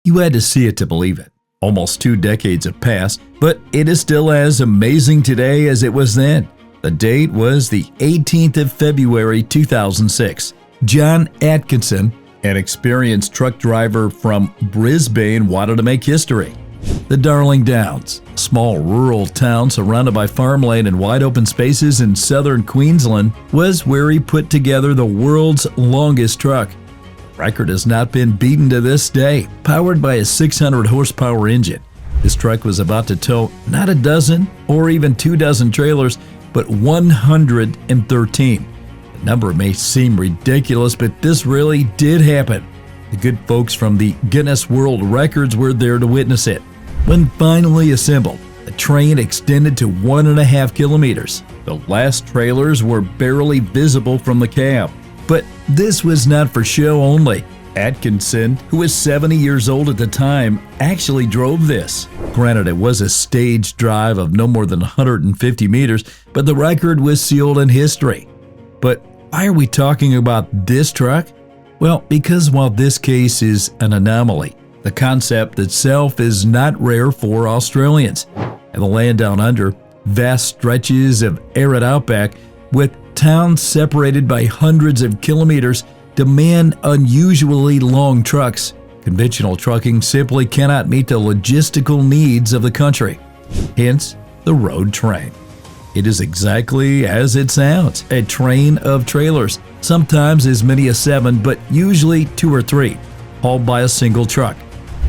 You had to see it to believe it. Almost 2 decades have passed, but it is still as amazing today as it was then. The date was the 18th of February 2006. John Atkinson, an experienced truck driver from Brisbane, wanted to make history. The Darling Downs, a small rural town surrounded by farmland and wide open spaces in southern Queensland, was where he put together the world's longest truck. The record has not been beaten to this day. Powered by a 600 horsepower engine, this truck was about to tow not a dozen or even 24 trailers, but 113. The number may seem ridiculous, but this really did happen. The good folks from the Guinness World Records were there to witness it. When finally assembled, the train extended to 1.5 kilometers. The last trailers were barely visible from the cab. But this was not for show only. Atkinson, who was 70 years old at the time, actually drove this. Granted, it was a staged drive of no more than 150 meters, but the record was sealed in history. But why are we talking about this truck? Well, because while this case is an anomaly, the concept itself is not rare for Australians. In the land down under, vast stretches of arid outback with towns separated by hundreds of kilometers demand unusually long trucks. Conventional trucking simply cannot meet the logistical needs of the country. Hence, the road train. It is exactly as it sounds, a train of trailers, sometimes as many as 7, but usually 2 or 3, hauled by a single truck.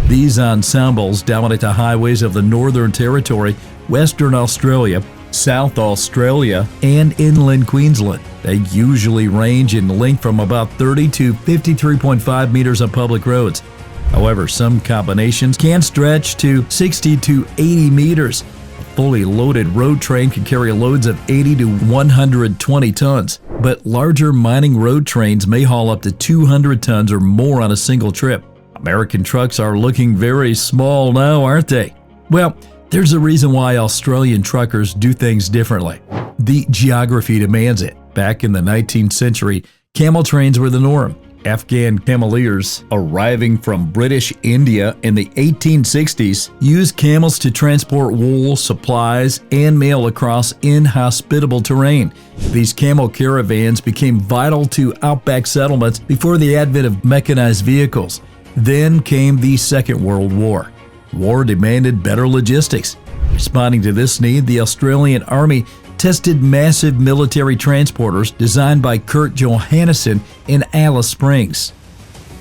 These ensembles dominate the highways of the Northern Territory, Western Australia, South Australia, and inland Queensland. They usually range in length from about 30 to 53.5 meters on public roads. However, some combinations can stretch to 60 to 80 meters. A fully loaded road train can carry loads of 80 to 120 tons, but larger mining road trains may haul up to 200 tons or more on a single trip. American trucks are looking very small now, aren't they? Well, there's a reason why Australian truckers do things differently. The geography demands it. Back in the 19th century, camel trains were the norm. Afghan cameleers arriving from British India in the 1860s used camels to transport wool, supplies, and mail across inhospitable terrain. These camel caravans became vital to outback settlements before the advent of mechanized vehicles. Then came the Second World War. War demanded better logistics. Responding to this need, the Australian Army tested massive military transporters designed by Kurt Johannesson in Alice Springs.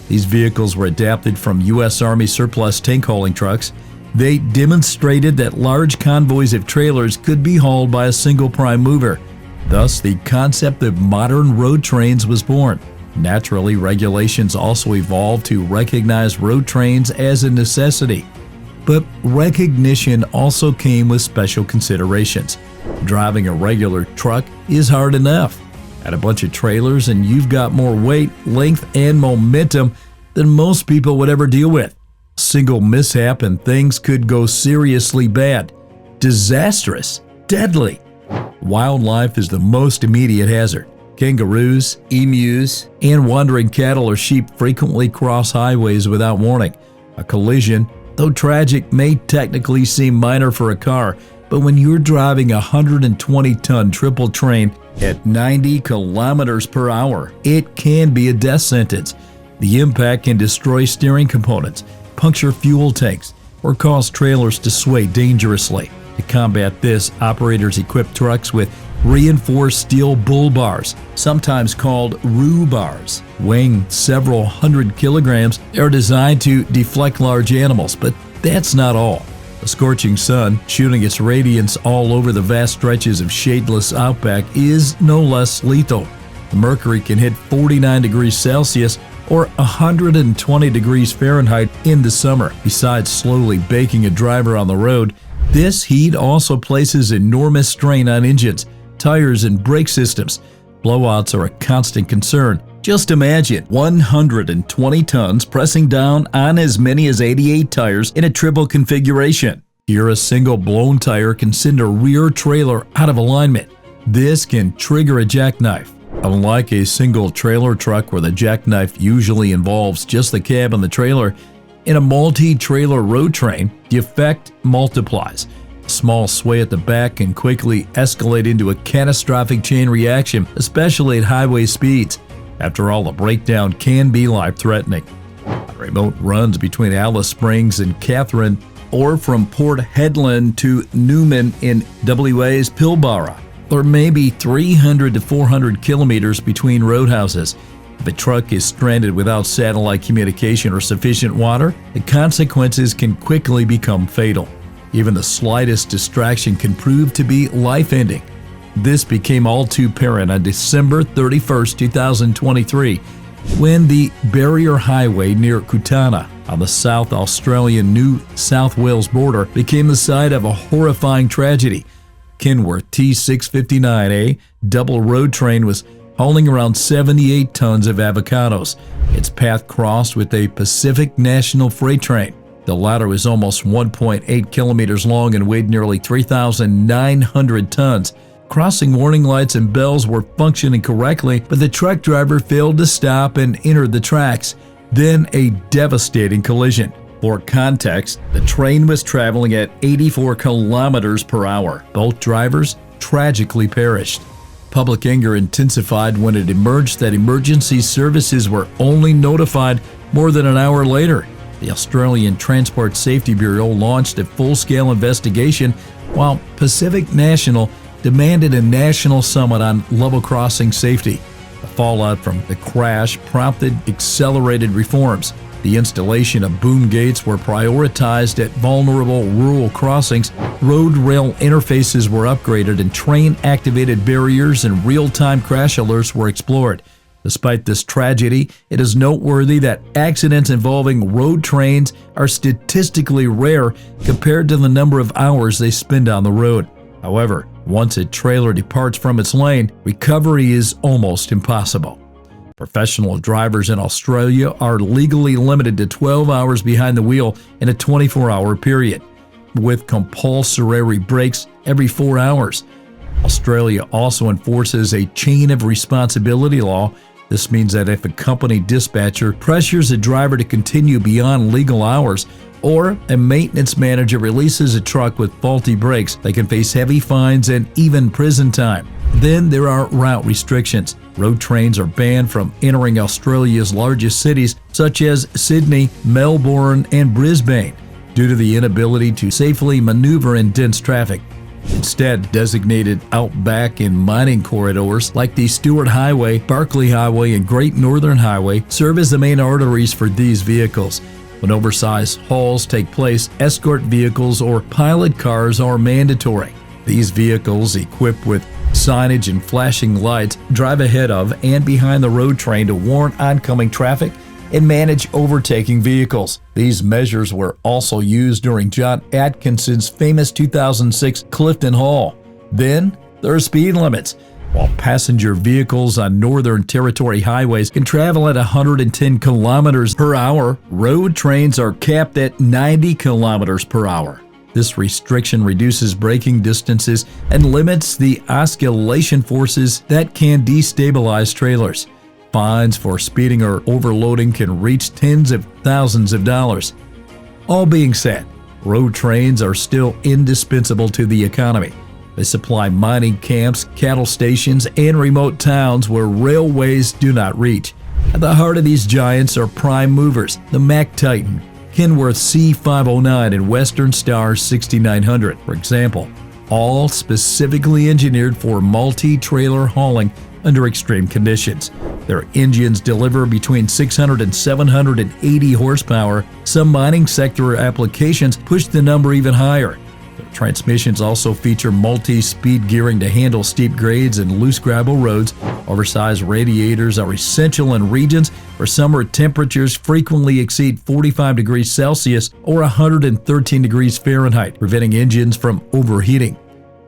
These vehicles were adapted from U.S. Army surplus tank hauling trucks. They demonstrated that large convoys of trailers could be hauled by a single prime mover. Thus, the concept of modern road trains was born. Naturally, regulations also evolved to recognize road trains as a necessity. But recognition also came with special considerations. Driving a regular truck is hard enough. Add a bunch of trailers and you've got more weight, length, and momentum than most people would ever deal with. A single mishap and things could go seriously bad, disastrous, deadly. Wildlife is the most immediate hazard. Kangaroos, emus, and wandering cattle or sheep frequently cross highways without warning. A collision, though tragic, may technically seem minor for a car, but when you're driving a 120-ton triple train at 90 kilometers per hour, it can be a death sentence. The impact can destroy steering components, puncture fuel tanks, or cause trailers to sway dangerously. To combat this, operators equip trucks with reinforced steel bull bars, sometimes called RU bars. Weighing several hundred kilograms, they are designed to deflect large animals, but that's not all. The scorching sun, shooting its radiance all over the vast stretches of shadeless outback, is no less lethal. The mercury can hit 49 degrees Celsius or 120 degrees Fahrenheit in the summer. Besides slowly baking a driver on the road, this heat also places enormous strain on engines, tires, and brake systems. Blowouts are a constant concern. Just imagine 120 tons pressing down on as many as 88 tires in a triple configuration. Here, a single blown tire can send a rear trailer out of alignment. This can trigger a jackknife. Unlike a single trailer truck where the jackknife usually involves just the cab and the trailer, In a multi-trailer road train, the effect multiplies. A small sway at the back can quickly escalate into a catastrophic chain reaction, especially at highway speeds. After all, a breakdown can be life-threatening. Remote runs between Alice Springs and Catherine, or from Port Hedland to Newman in WA's Pilbara. There may be 300 to 400 kilometers between roadhouses. If a truck is stranded without satellite communication or sufficient water, the consequences can quickly become fatal. Even the slightest distraction can prove to be life-ending. This became all too apparent on December 31, 2023, when the Barrier Highway near Kutana on the South Australian New South Wales border became the site of a horrifying tragedy. Kenworth T659A double road train was hauling around 78 tons of avocados. Its path crossed with a Pacific National freight train. The latter was almost 1.8 kilometers long and weighed nearly 3,900 tons. Crossing warning lights and bells were functioning correctly, but the truck driver failed to stop and entered the tracks. Then a devastating collision. For context, the train was traveling at 84 kilometers per hour. Both drivers tragically perished. Public anger intensified when it emerged that emergency services were only notified more than an hour later. The Australian Transport Safety Bureau launched a full-scale investigation, while Pacific National demanded a national summit on level crossing safety. The fallout from the crash prompted accelerated reforms. The installation of boom gates were prioritized at vulnerable rural crossings, road-rail interfaces were upgraded, and train-activated barriers and real-time crash alerts were explored. Despite this tragedy, it is noteworthy that accidents involving road trains are statistically rare compared to the number of hours they spend on the road. However, once a trailer departs from its lane, recovery is almost impossible. Professional drivers in Australia are legally limited to 12 hours behind the wheel in a 24-hour period, with compulsory breaks every 4 hours. Australia also enforces a chain of responsibility law. This means that if a company dispatcher pressures a driver to continue beyond legal hours, or a maintenance manager releases a truck with faulty brakes, they can face heavy fines and even prison time. Then there are route restrictions. Road trains are banned from entering Australia's largest cities, such as Sydney, Melbourne, and Brisbane, due to the inability to safely maneuver in dense traffic. Instead, designated outback and mining corridors like the Stewart Highway, Barkly Highway, and Great Northern Highway serve as the main arteries for these vehicles. When oversized hauls take place, escort vehicles or pilot cars are mandatory. These vehicles, equipped with signage and flashing lights, drive ahead of and behind the road train to warn oncoming traffic and manage overtaking vehicles. These measures were also used during John Atkinson's famous 2006 Clifton Hall. Then there are speed limits. While passenger vehicles on Northern Territory highways can travel at 110 kilometers per hour, road trains are capped at 90 kilometers per hour. This restriction reduces braking distances and limits the oscillation forces that can destabilize trailers. Fines for speeding or overloading can reach tens of thousands of dollars. All being said, road trains are still indispensable to the economy. They supply mining camps, cattle stations, and remote towns where railways do not reach. At the heart of these giants are prime movers, the Mack Titan, Kenworth C509, and Western Star 6900, for example, all specifically engineered for multi-trailer hauling under extreme conditions. Their engines deliver between 600 and 780 horsepower. Some mining sector applications push the number even higher. Their transmissions also feature multi-speed gearing to handle steep grades and loose gravel roads. Oversized radiators are essential in regions where summer temperatures frequently exceed 45 degrees Celsius or 113 degrees Fahrenheit, preventing engines from overheating.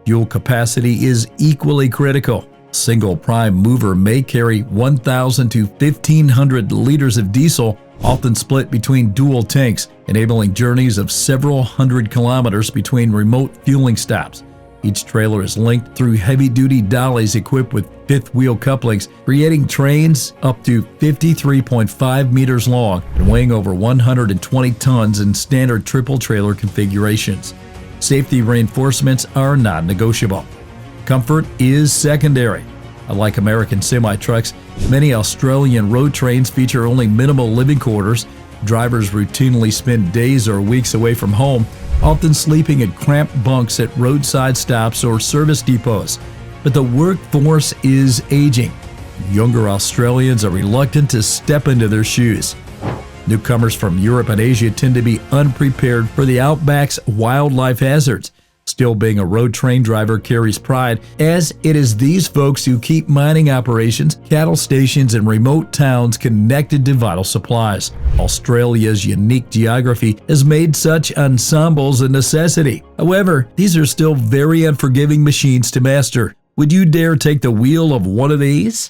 Fuel capacity is equally critical. A single prime mover may carry 1,000 to 1,500 liters of diesel, often split between dual tanks, enabling journeys of several hundred kilometers between remote fueling stops. Each trailer is linked through heavy-duty dollies equipped with fifth-wheel couplings, creating trains up to 53.5 meters long and weighing over 120 tons in standard triple-trailer configurations. Safety reinforcements are not negotiable. Comfort is secondary. Unlike American semi-trucks, many Australian road trains feature only minimal living quarters. Drivers routinely spend days or weeks away from home, often sleeping in cramped bunks at roadside stops or service depots. But the workforce is aging. Younger Australians are reluctant to step into their shoes. Newcomers from Europe and Asia tend to be unprepared for the outback's wildlife hazards. Still, being a road train driver carries pride, as it is these folks who keep mining operations, cattle stations, and remote towns connected to vital supplies. Australia's unique geography has made such ensembles a necessity. However, these are still very unforgiving machines to master. Would you dare take the wheel of one of these?